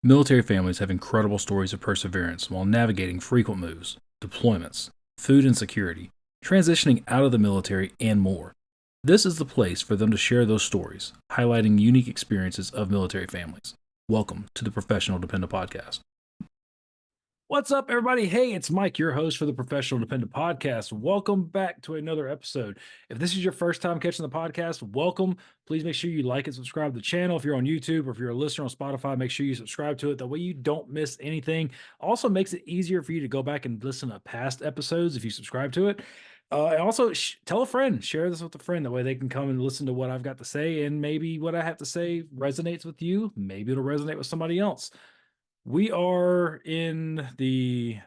Military families have incredible stories of perseverance while navigating frequent moves, deployments, food insecurity, transitioning out of the military, and more. This is the place for them to share those stories, highlighting unique experiences of military families. Welcome to the Professional Dependent Podcast. What's up, everybody? Hey, it's Mike, your host for the Professional Dependent Podcast. Welcome back to another episode. If this is your first time catching the podcast, welcome. Please make sure you like and subscribe to the channel. If you're on YouTube or if you're a listener on Spotify, make sure you subscribe to it. That way you don't miss anything. Also makes it easier for you to go back and listen to past episodes if you subscribe to it. And also tell a friend, share this with a friend. That way they can come and listen to what I've got to say, and maybe what I have to say resonates with you. Maybe it'll resonate with somebody else. We are in the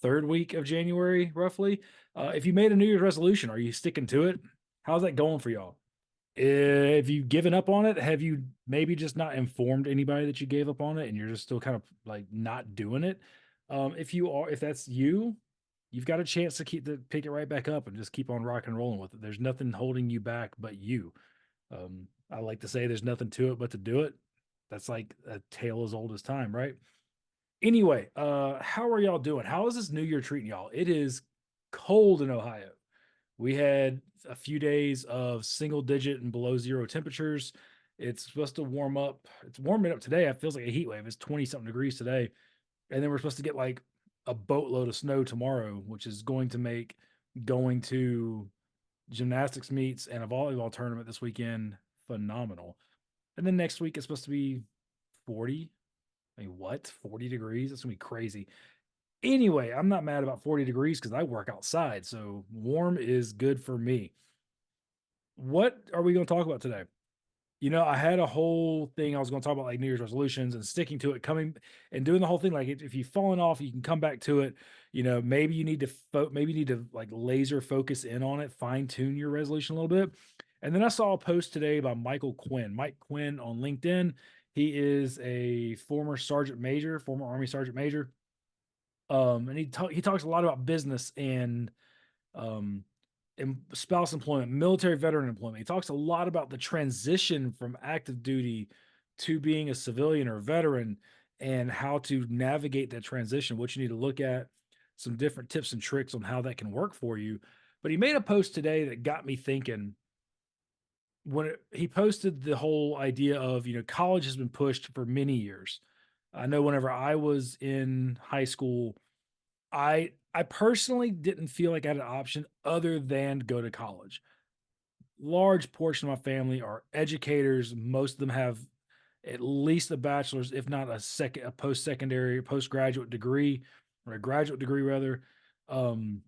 third week of January, roughly. If you made a New Year's resolution, are you sticking to it? How's that going for y'all? Have you given up on it? Have you maybe just not informed anybody that you gave up on it and you're just still kind of like not doing it? If that's you, you've got a chance to pick it right back up and just keep on rock and rolling with it. There's nothing holding you back but you. I like to say there's nothing to it but to do it. That's like a tale as old as time, right? Anyway, how are y'all doing? How is this new year treating y'all? It is cold in Ohio. We had a few days of single digit and below zero temperatures. It's supposed to warm up. It's warming up today. It feels like a heat wave. It's 20 something degrees today. And then we're supposed to get like a boatload of snow tomorrow, which is going to make going to gymnastics meets and a volleyball tournament this weekend phenomenal. And then next week it's supposed to be 40. I mean, what? 40 degrees? That's gonna be crazy. Anyway, I'm not mad about 40 degrees because I work outside, so warm is good for me. What are we gonna talk about today? I had a whole thing I was gonna talk about, like New Year's resolutions and sticking to it, coming and doing the whole thing. Like if you've fallen off, you can come back to it. Maybe you need to maybe you need to like laser focus in on it, fine tune your resolution a little bit. And then I saw a post today by Michael Quinn. Mike Quinn on LinkedIn. He is a former sergeant major, former Army sergeant major. And he talks a lot about business um, and spouse employment, military veteran employment. He talks a lot about the transition from active duty to being a civilian or veteran and how to navigate that transition, what you need to look at, some different tips and tricks on how that can work for you. But he made a post today that got me thinking. He posted the whole idea of, college has been pushed for many years. I know whenever I was in high school, I personally didn't feel like I had an option other than to go to college. Large portion of my family are educators. Most of them have at least a bachelor's, if not a post-secondary, postgraduate degree, or a graduate degree rather. Um,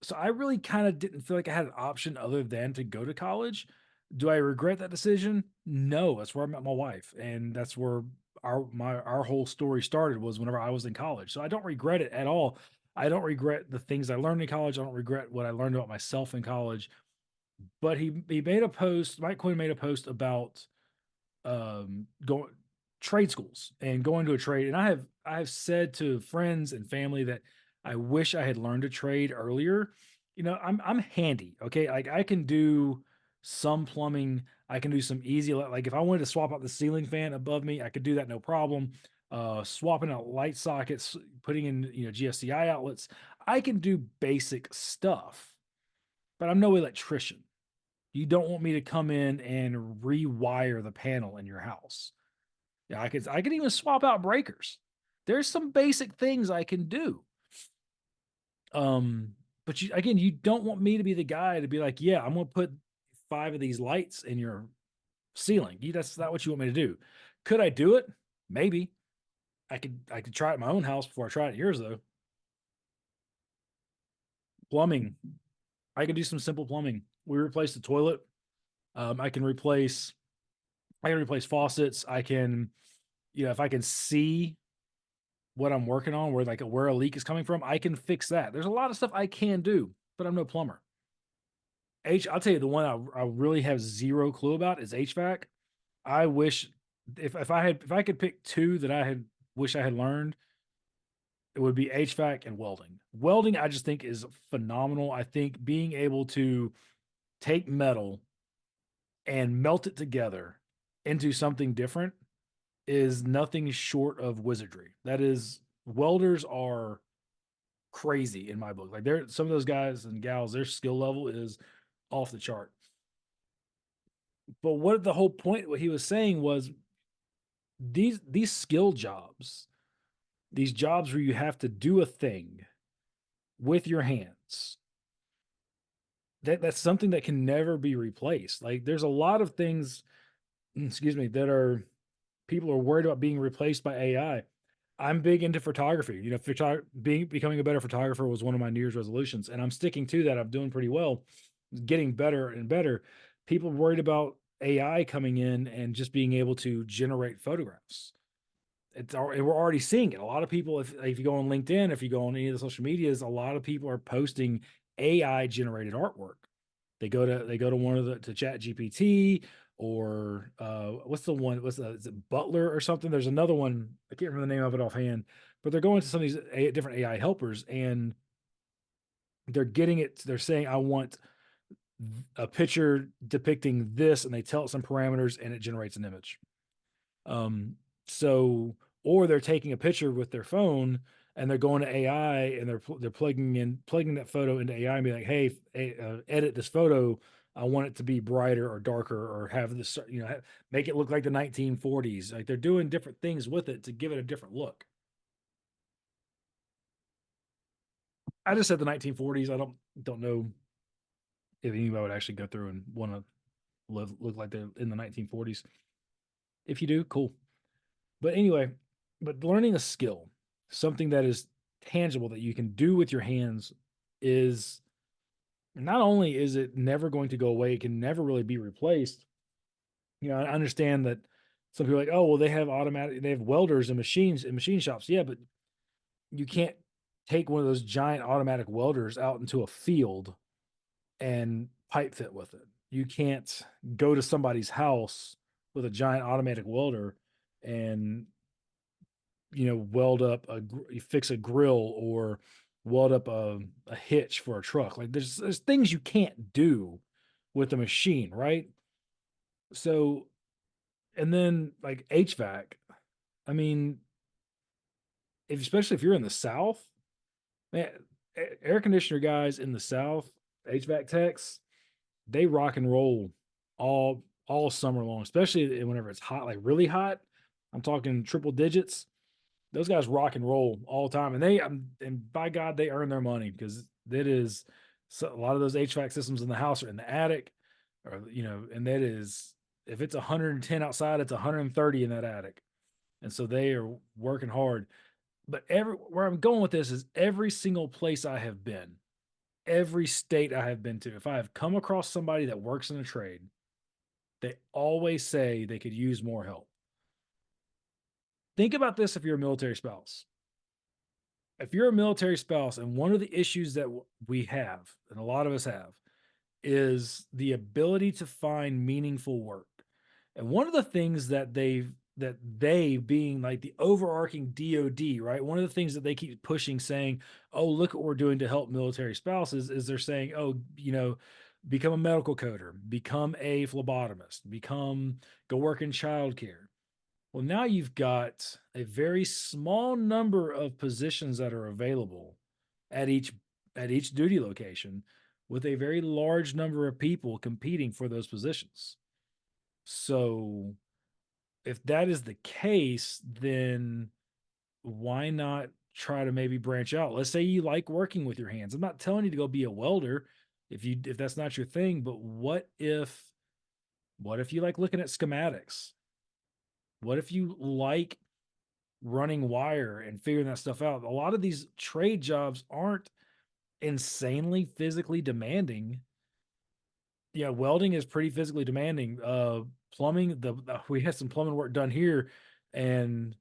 so I really kind of didn't feel like I had an option other than to go to college. Do I regret that decision? No. That's where I met my wife, and that's where our whole story started, was whenever I was in college. So I don't regret it at all. I don't regret the things I learned in college. I don't regret what I learned about myself in college. But he made a post. Mike Quinn made a post about going trade schools and going to a trade. And I have said to friends and family that I wish I had learned a trade earlier. I'm handy. Okay, like I can do some plumbing. I can do some easy, like if I wanted to swap out the ceiling fan above me, I could do that no problem. Swapping out light sockets, putting in GFCI outlets. I can do basic stuff, but I'm no electrician. You don't want me to come in and rewire the panel in your house. Yeah, I could even swap out breakers. There's some basic things I can do. Um, but you don't want me to be the guy to be like, yeah, I'm gonna put 5 of these lights in your ceiling. That's not what you want me to do. Could I do it? Maybe. I could try it at my own house before I try it at yours though. Plumbing. I can do some simple plumbing. We replaced the toilet. I can replace faucets. If I can see what I'm working on, where a leak is coming from, I can fix that. There's a lot of stuff I can do, but I'm no plumber. I'll tell you the one I really have zero clue about is HVAC. I wish if I could pick two that I had wish I had learned, it would be HVAC and welding. Welding, I just think is phenomenal. I think being able to take metal and melt it together into something different is nothing short of wizardry. That is, welders are crazy in my book. Like they're some of those guys and gals, their skill level is off the chart. But what the whole point, what he was saying was these skill jobs, these jobs where you have to do a thing with your hands, that's something that can never be replaced. Like there's a lot of things, excuse me, that are people are worried about being replaced by AI. I'm big into photography. You know, becoming a better photographer was one of my New Year's resolutions, and I'm sticking to that. I'm doing pretty well, getting better and better. People worried about AI coming in and just being able to generate photographs. And we're already seeing it. A lot of people, if you go on LinkedIn, if you go on any of the social medias, a lot of people are posting AI generated artwork. They go to one of the to Chat GPT or what's the one? Is it Butler or something? There's another one. I can't remember the name of it offhand, but they're going to some of these different AI helpers and they're getting it. They're saying, I want a picture depicting this, and they tell it some parameters and it generates an image. Um, so, or they're taking a picture with their phone and they're going to AI and they're plugging that photo into AI and be like, hey, edit this photo. I want it to be brighter or darker or have this, make it look like the 1940s. Like they're doing different things with it to give it a different look. I just said the 1940s. I don't know if anybody would actually go through and want to look like they're in the 1940s. If you do, cool. But anyway, but learning a skill, something that is tangible that you can do with your hands is not only is it never going to go away, it can never really be replaced. You know, I understand that some people are like, oh, well, they have welders and machines in machine shops. Yeah, but you can't take one of those giant automatic welders out into a field and pipe fit with it. You can't go to somebody's house with a giant automatic welder and weld up you fix a grill or weld up a hitch for a truck. Like there's things you can't do with a machine, right? So, and then like HVAC, I mean, especially if you're in the South, man, air conditioner guys in the South, HVAC techs, they rock and roll all summer long, especially whenever it's hot, like really hot. I'm talking triple digits. Those guys rock and roll all the time, and and by God, they earn their money because that is a lot of those HVAC systems in the house are in the attic, or and that is if it's 110 outside, it's 130 in that attic, and so they are working hard. But where I'm going with this is every single place I have been, every state I have been to, if I have come across somebody that works in a trade, they always say they could use more help. Think about this if you're a military spouse. If you're a military spouse, and one of the issues that we have, and a lot of us have, is the ability to find meaningful work. And one of the things that they being like the overarching DoD, right? One of the things that they keep pushing, saying, "Oh, look what we're doing to help military spouses," is they're saying, "Oh, become a medical coder, become a phlebotomist, go work in childcare." Well, now you've got a very small number of positions that are available at each duty location with a very large number of people competing for those positions. So, if that is the case, then why not try to maybe branch out? Let's say you like working with your hands. I'm not telling you to go be a welder if that's not your thing, but what if you like looking at schematics? What if you like running wire and figuring that stuff out? A lot of these trade jobs aren't insanely physically demanding. Yeah, welding is pretty physically demanding. Plumbing, we had some plumbing work done here, and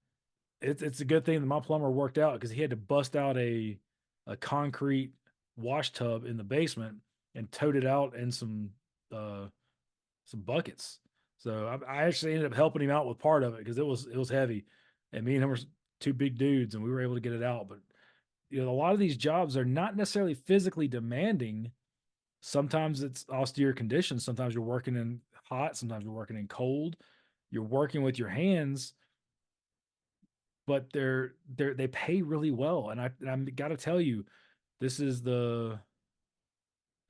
it's a good thing that my plumber worked out because he had to bust out a concrete wash tub in the basement and towed it out in some buckets. So I actually ended up helping him out with part of it because it was heavy, and me and him were two big dudes, and we were able to get it out. But a lot of these jobs are not necessarily physically demanding. Sometimes it's austere conditions. Sometimes you're working in hot. Sometimes you're working in cold. You're working with your hands. but they pay really well. And I'm got to tell you, this is the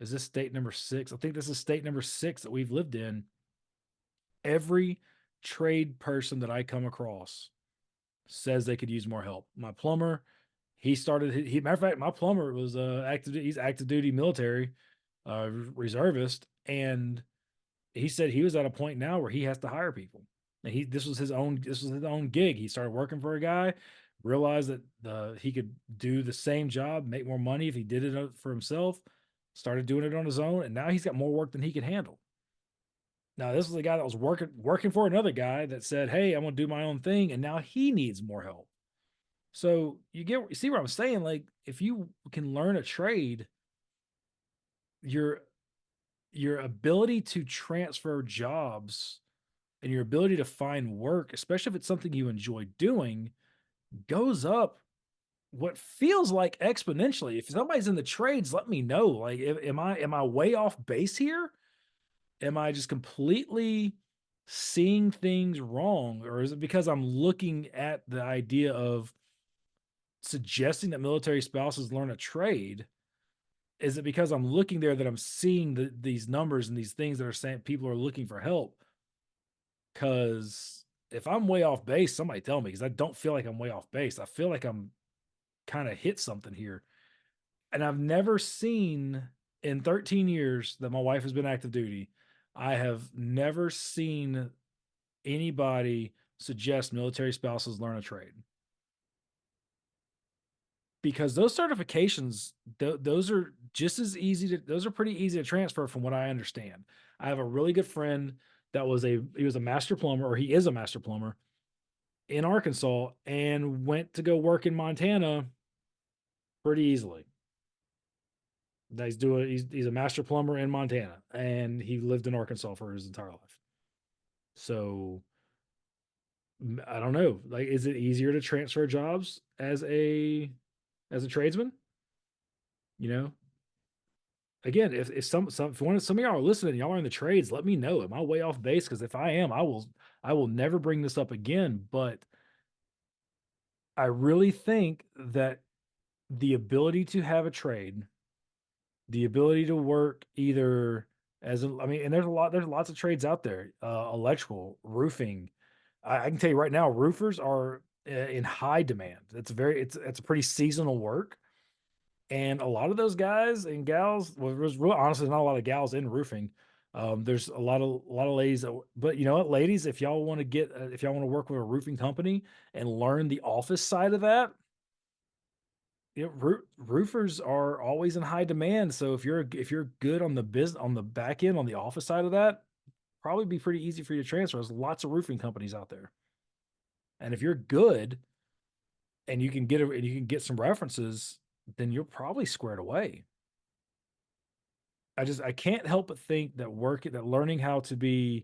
is this state number 6? I think this is state number 6 that we've lived in. Every trade person that I come across says they could use more help. My plumber, he started. He matter of fact, my plumber was active. He's active duty military, reservist, and he said he was at a point now where he has to hire people. And this was his own gig. He started working for a guy, realized that he could do the same job, make more money if he did it for himself. Started doing it on his own, and now he's got more work than he can handle. Now, this is a guy that was working for another guy that said, "Hey, I'm going to do my own thing," and now he needs more help. So you see what I'm saying? Like, if you can learn a trade, your your ability to transfer jobs and your ability to find work, especially if it's something you enjoy doing, goes up what feels like exponentially. If somebody's in the trades, let me know. Like, am I way off base here? Am I just completely seeing things wrong? Or is it because I'm looking at the idea of suggesting that military spouses learn a trade? Is it because I'm looking there that I'm seeing these numbers and these things that are saying people are looking for help? Because if I'm way off base, somebody tell me, because I don't feel like I'm way off base. I feel like I'm kind of hit something here. And I've never seen in 13 years that my wife has been active duty, I have never seen anybody suggest military spouses learn a trade, because those certifications, those are just as easy to, those are pretty easy to transfer from what I understand. I have a really good friend that he was a master plumber, or he is a master plumber in Arkansas, and went to go work in Montana pretty easily. That he's a master plumber in Montana, and he lived in Arkansas for his entire life. So I don't know. Like, is it easier to transfer jobs as a tradesman? You know, again, if some of y'all are listening, y'all are in the trades, let me know. Am I way off base? Because if I am, I will never bring this up again. But I really think that the ability to have a trade, the ability to work either I mean, and there's lots of trades out there, electrical, roofing. I can tell you right now, roofers are in high demand. It's a pretty seasonal work. And a lot of those guys and gals, well, there's real honestly not a lot of gals in roofing. There's a lot of ladies but you know what, ladies, if y'all want to work with a roofing company and learn the office side of that, roofers are always in high demand. So if you're good on the business, on the back end, on the office side of that, probably be pretty easy for you to transfer. There's lots of roofing companies out there, and if you're good and you can get some references, then you're probably squared away. I can't help but think that learning how to do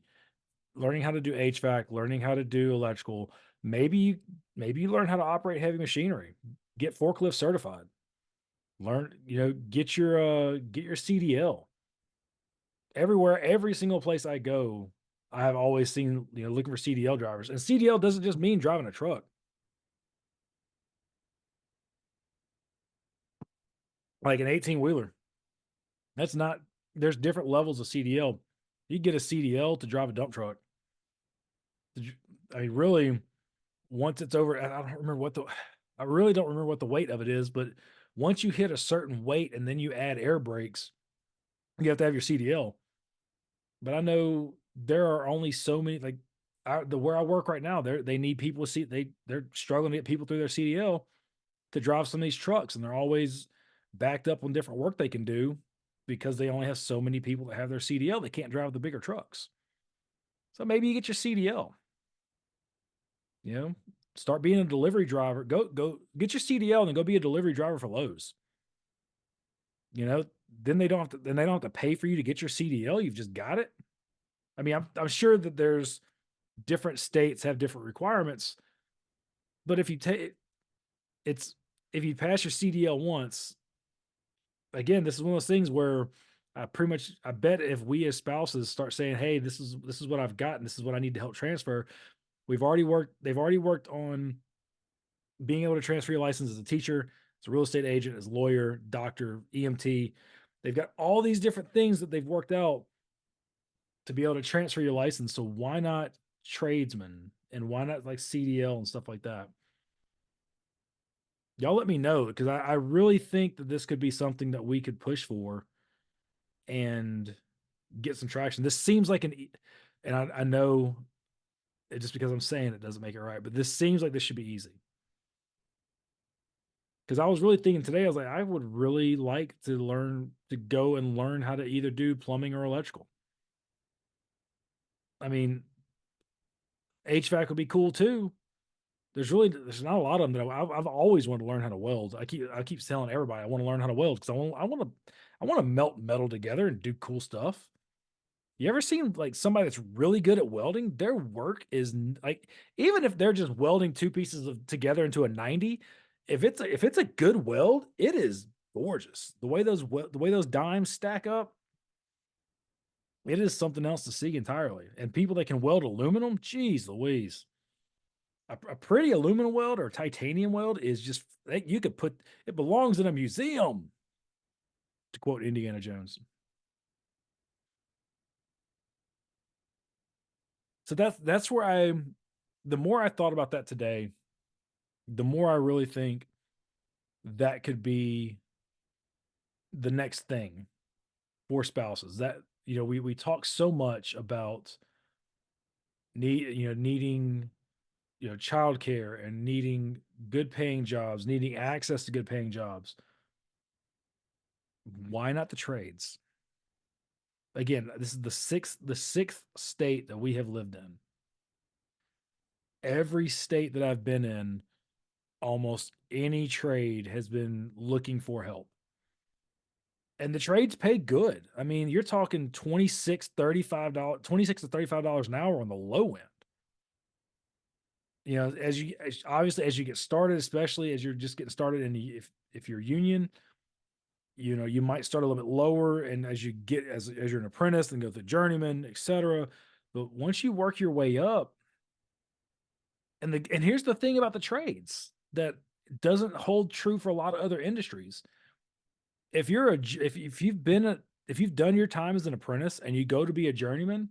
HVAC, learning how to do electrical, maybe you learn how to operate heavy machinery, get forklift certified, get your CDL. Every single place I go, I have always seen, looking for CDL drivers. And CDL doesn't just mean driving a truck. Like an 18 wheeler. That's not There's different levels of CDL. You get a CDL to drive a dump truck. I mean, really, once it's over, I really don't remember what the weight of it is, but once you hit a certain weight and then you add air brakes, you have to have your CDL. But I know there are only so many, like where I work right now, they need people to see, they're struggling to get people through their CDL to drive some of these trucks, and they're always backed up on different work they can do because they only have so many people that have their CDL. They can't drive the bigger trucks. So maybe you get your CDL, you know, start being a delivery driver. Go get your CDL and then go be a delivery driver for Lowe's. Then they don't have to pay for you to get your CDL. You've just got it. I mean, I'm sure that there's different states have different requirements, but it's if you pass your CDL once, again, this is one of those things where I bet if we as spouses start saying, "Hey, this is what I've got, and this is what I need to help transfer," they've already worked on being able to transfer your license as a teacher, as a real estate agent, as a lawyer, doctor, EMT. They've got all these different things that they've worked out to be able to transfer your license. So why not tradesmen and why not like CDL and stuff like that? Y'all let me know because I really think that this could be something that we could push for and get some traction. This seems like and I know just because I'm saying it doesn't make it right, but this seems like this should be easy. Because I was really thinking today, I was like, I would really like to learn to go and learn how to either do plumbing or electrical. I mean, HVAC would be cool too. There's not a lot of them that I've always wanted to learn how to weld. I keep telling everybody I want to learn how to weld because I want to melt metal together and do cool stuff. You ever seen like somebody that's really good at welding? Their work is like even if they're just welding two pieces of together into a 90, if it's a good weld, it is gorgeous. The way those dimes stack up, it is something else to see entirely. And people that can weld aluminum, geez Louise. A pretty aluminum weld or titanium weld is just you could put it belongs in a museum, to quote Indiana Jones. So that's where the more I thought about that today, the more I really think that could be the next thing for spouses. That we talk so much about needing childcare and needing good paying jobs, needing access to good paying jobs. Why not the trades? Again, this is the sixth state that we have lived in. Every state that I've been in, almost any trade has been looking for help. And the trades pay good. I mean, you're talking $26 to $35 an hour on the low end. Obviously as you get started, especially as you're just getting started, and if you're union, you might start a little bit lower, and as you get as you're an apprentice, and go through journeyman, etc. But once you work your way up, and here's the thing about the trades that doesn't hold true for a lot of other industries. If you've done your time as an apprentice and you go to be a journeyman,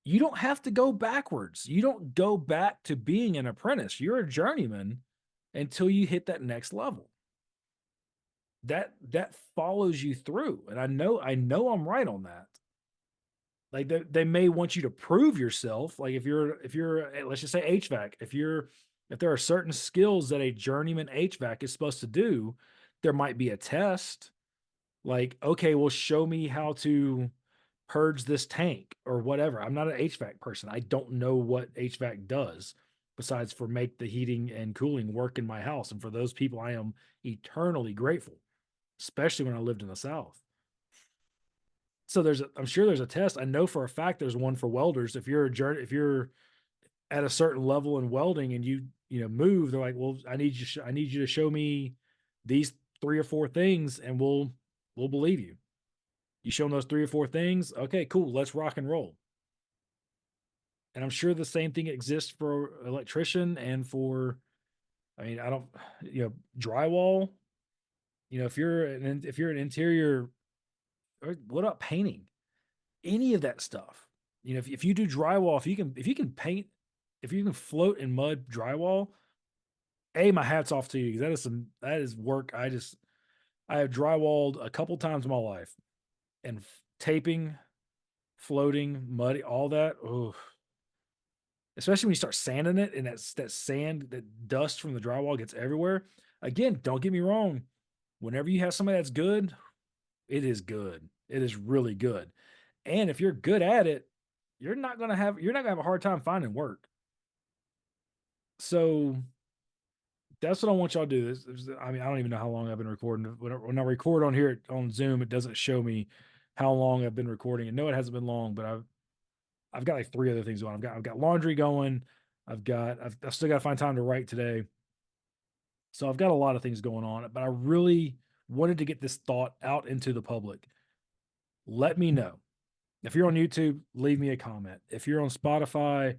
you don't have to go backwards. You don't go back to being an apprentice. You're a journeyman until you hit that next level. That follows you through. And I know I'm right on that. Like they may want you to prove yourself. Like if you're let's just say HVAC, if there are certain skills that a journeyman HVAC is supposed to do, there might be a test. Like, okay, well, show me how to purge this tank or whatever. I'm not an HVAC person. I don't know what HVAC does besides for make the heating and cooling work in my house. And for those people, I am eternally grateful, especially when I lived in the South. So I'm sure there's a test. I know for a fact there's one for welders. If you're at a certain level in welding and move, they're like, well, I need you to show me these three or four things, and we'll believe you. You show them those three or four things. Okay, cool. Let's rock and roll. And I'm sure the same thing exists for electrician and for, I mean, I don't, drywall. If you're an interior, or what about painting? Any of that stuff. If you do drywall, if you can paint, if you can float in mud drywall, my hat's off to you because that is work. I have drywalled a couple times in my life, and taping, floating, muddy, all that. Oh, especially when you start sanding it and that sand, that dust from the drywall gets everywhere. Again, don't get me wrong. Whenever you have somebody that's good, it is good. It is really good. And if you're good at it, you're not gonna have a hard time finding work. So that's what I want y'all to do. I mean, I don't even know how long I've been recording. When I record on here on Zoom, it doesn't show me how long I've been recording. And no, it hasn't been long, but I've got like three other things going. I've got laundry going. I've still got to find time to write today. So I've got a lot of things going on, but I really wanted to get this thought out into the public. Let me know. If you're on YouTube, leave me a comment. If you're on Spotify,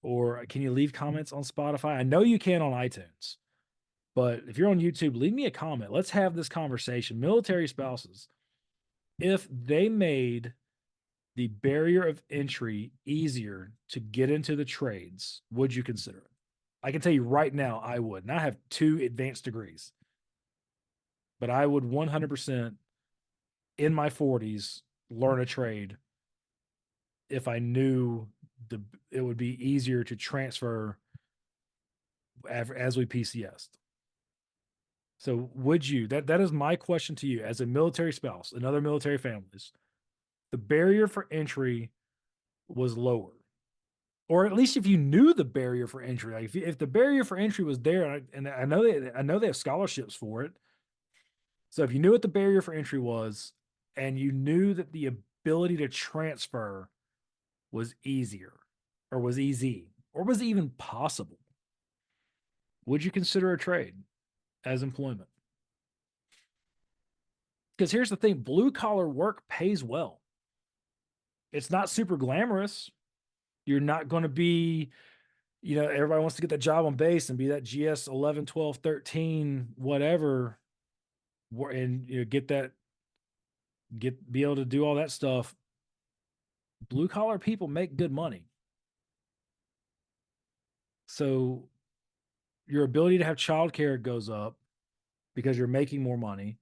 or can you leave comments on Spotify? I know you can on iTunes. But if you're on YouTube, leave me a comment. Let's have this conversation. Military spouses, if they made the barrier of entry easier to get into the trades, would you consider it? I can tell you right now, I would. And I have 2 advanced degrees, but I would 100% in my 40s learn a trade if I knew it would be easier to transfer as we PCS. So would you, that is my question to you as a military spouse and other military families, the barrier for entry was lower, or at least if you knew the barrier for entry, like if the barrier for entry was there, and I know they have scholarships for it. So if you knew what the barrier for entry was, and you knew that the ability to transfer was easier, or was easy, or was even possible, would you consider a trade as employment? Because here's the thing, blue collar work pays well. It's not super glamorous. You're not going to be, everybody wants to get that job on base and be that GS 11, 12, 13, whatever, and be able to do all that stuff. Blue collar people make good money. So your ability to have childcare goes up because you're making more money.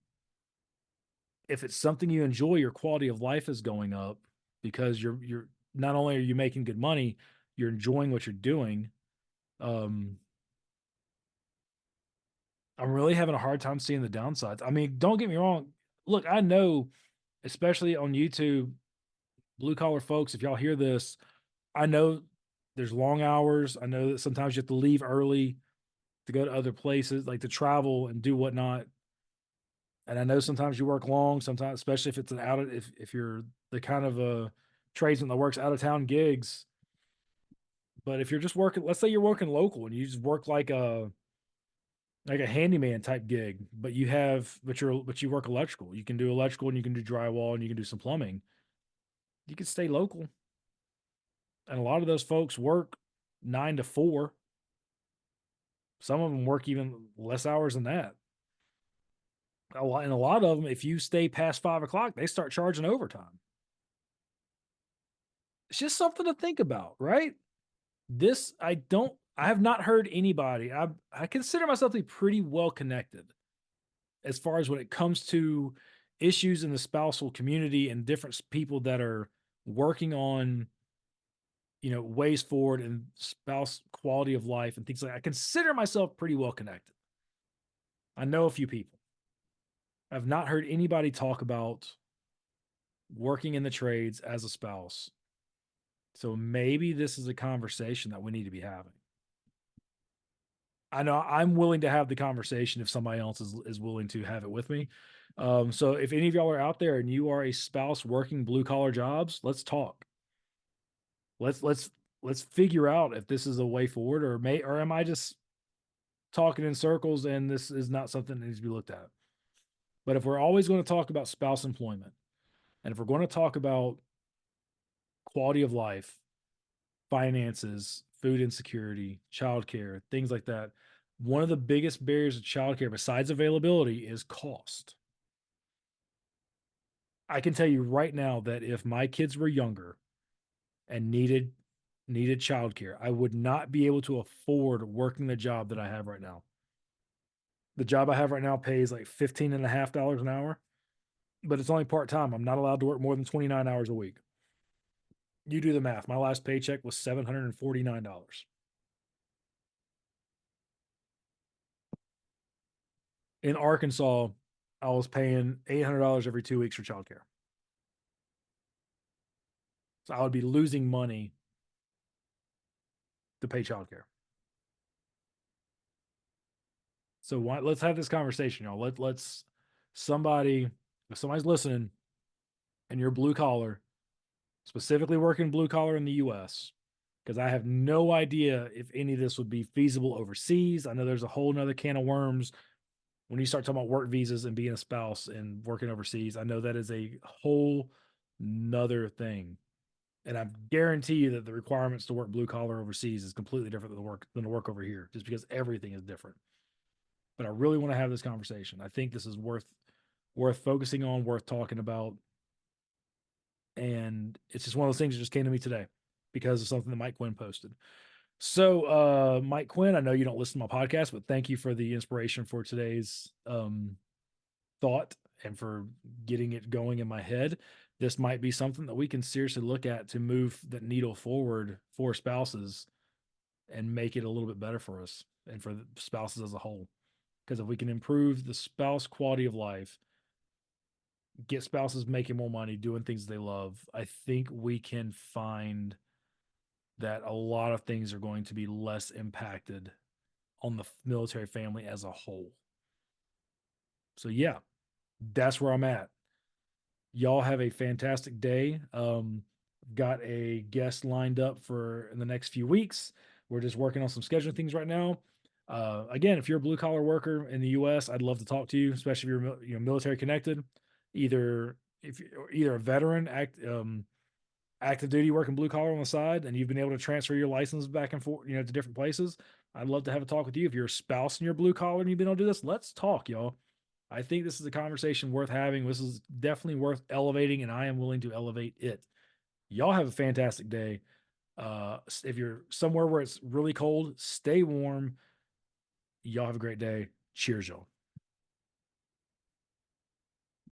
If it's something you enjoy, your quality of life is going up because you're not only are you making good money, you're enjoying what you're doing. Um, I'm really having a hard time seeing the downsides. I mean, don't get me wrong. Look, I know, especially on YouTube, blue collar folks, if y'all hear this, I know there's long hours. I know that sometimes you have to leave early to go to other places, like to travel and do whatnot. And I know sometimes you work long, sometimes, especially if it's if you're the kind of a tradesman that works out of town gigs. But if you're just working, let's say you're working local and you just work like a handyman type gig, but you work electrical. You can do electrical and you can do drywall and you can do some plumbing. You can stay local. And a lot of those folks work 9 to 4. Some of them work even less hours than that. And a lot of them, if you stay past 5 o'clock, they start charging overtime. It's just something to think about, right? I have not heard anybody. I consider myself to be pretty well connected as far as when it comes to issues in the spousal community and different people that are working on, ways forward and spouse quality of life and things like that. I consider myself pretty well connected. I know a few people. I've not heard anybody talk about working in the trades as a spouse. So maybe this is a conversation that we need to be having. I know I'm willing to have the conversation if somebody else is willing to have it with me. So if any of y'all are out there and you are a spouse working blue collar jobs, let's talk. Let's figure out if this is a way forward, or am I just talking in circles and this is not something that needs to be looked at. But if we're always going to talk about spouse employment, and if we're going to talk about quality of life, finances, food insecurity, childcare, things like that, one of the biggest barriers to childcare, besides availability, is cost. I can tell you right now that if my kids were younger and needed childcare, I would not be able to afford working the job that I have right now. The job I have right now pays like $15.50 an hour, but it's only part time. I'm not allowed to work more than 29 hours a week. You do the math. My last paycheck was $749. In Arkansas, I was paying $800 every 2 weeks for childcare. So I would be losing money to pay childcare. So let's have this conversation, y'all. Let's somebody, if somebody's listening and you're blue collar, specifically working blue collar in the US, because I have no idea if any of this would be feasible overseas. I know there's a whole nother can of worms when you start talking about work visas and being a spouse and working overseas. I know that is a whole nother thing. And I guarantee you that the requirements to work blue collar overseas is completely different than the work over here, just because everything is different. but I really want to have this conversation. I think this is worth focusing on, worth talking about. And it's just one of those things that just came to me today because of something that Mike Quinn posted. So, Mike Quinn, I know you don't listen to my podcast, but thank you for the inspiration for today's thought and for getting it going in my head. This might be something that we can seriously look at to move the needle forward for spouses and make it a little bit better for us and for the spouses as a whole. Because if we can improve the spouse quality of life, get spouses making more money, doing things they love, I think we can find that a lot of things are going to be less impacted on the military family as a whole. So yeah, that's where I'm at. Y'all have a fantastic day. Got a guest lined up for in the next few weeks. We're just working on some scheduling things right now. Again, if you're a blue collar worker in the U.S., I'd love to talk to you, especially if you're military connected. Either if you're either a veteran, active duty working blue collar on the side, and you've been able to transfer your license back and forth, to different places. I'd love to have a talk with you. If you're a spouse and you're blue collar and you've been able to do this, let's talk, y'all. I think this is a conversation worth having. This is definitely worth elevating, and I am willing to elevate it. Y'all have a fantastic day. If you're somewhere where it's really cold, stay warm. Y'all have a great day. Cheers, y'all.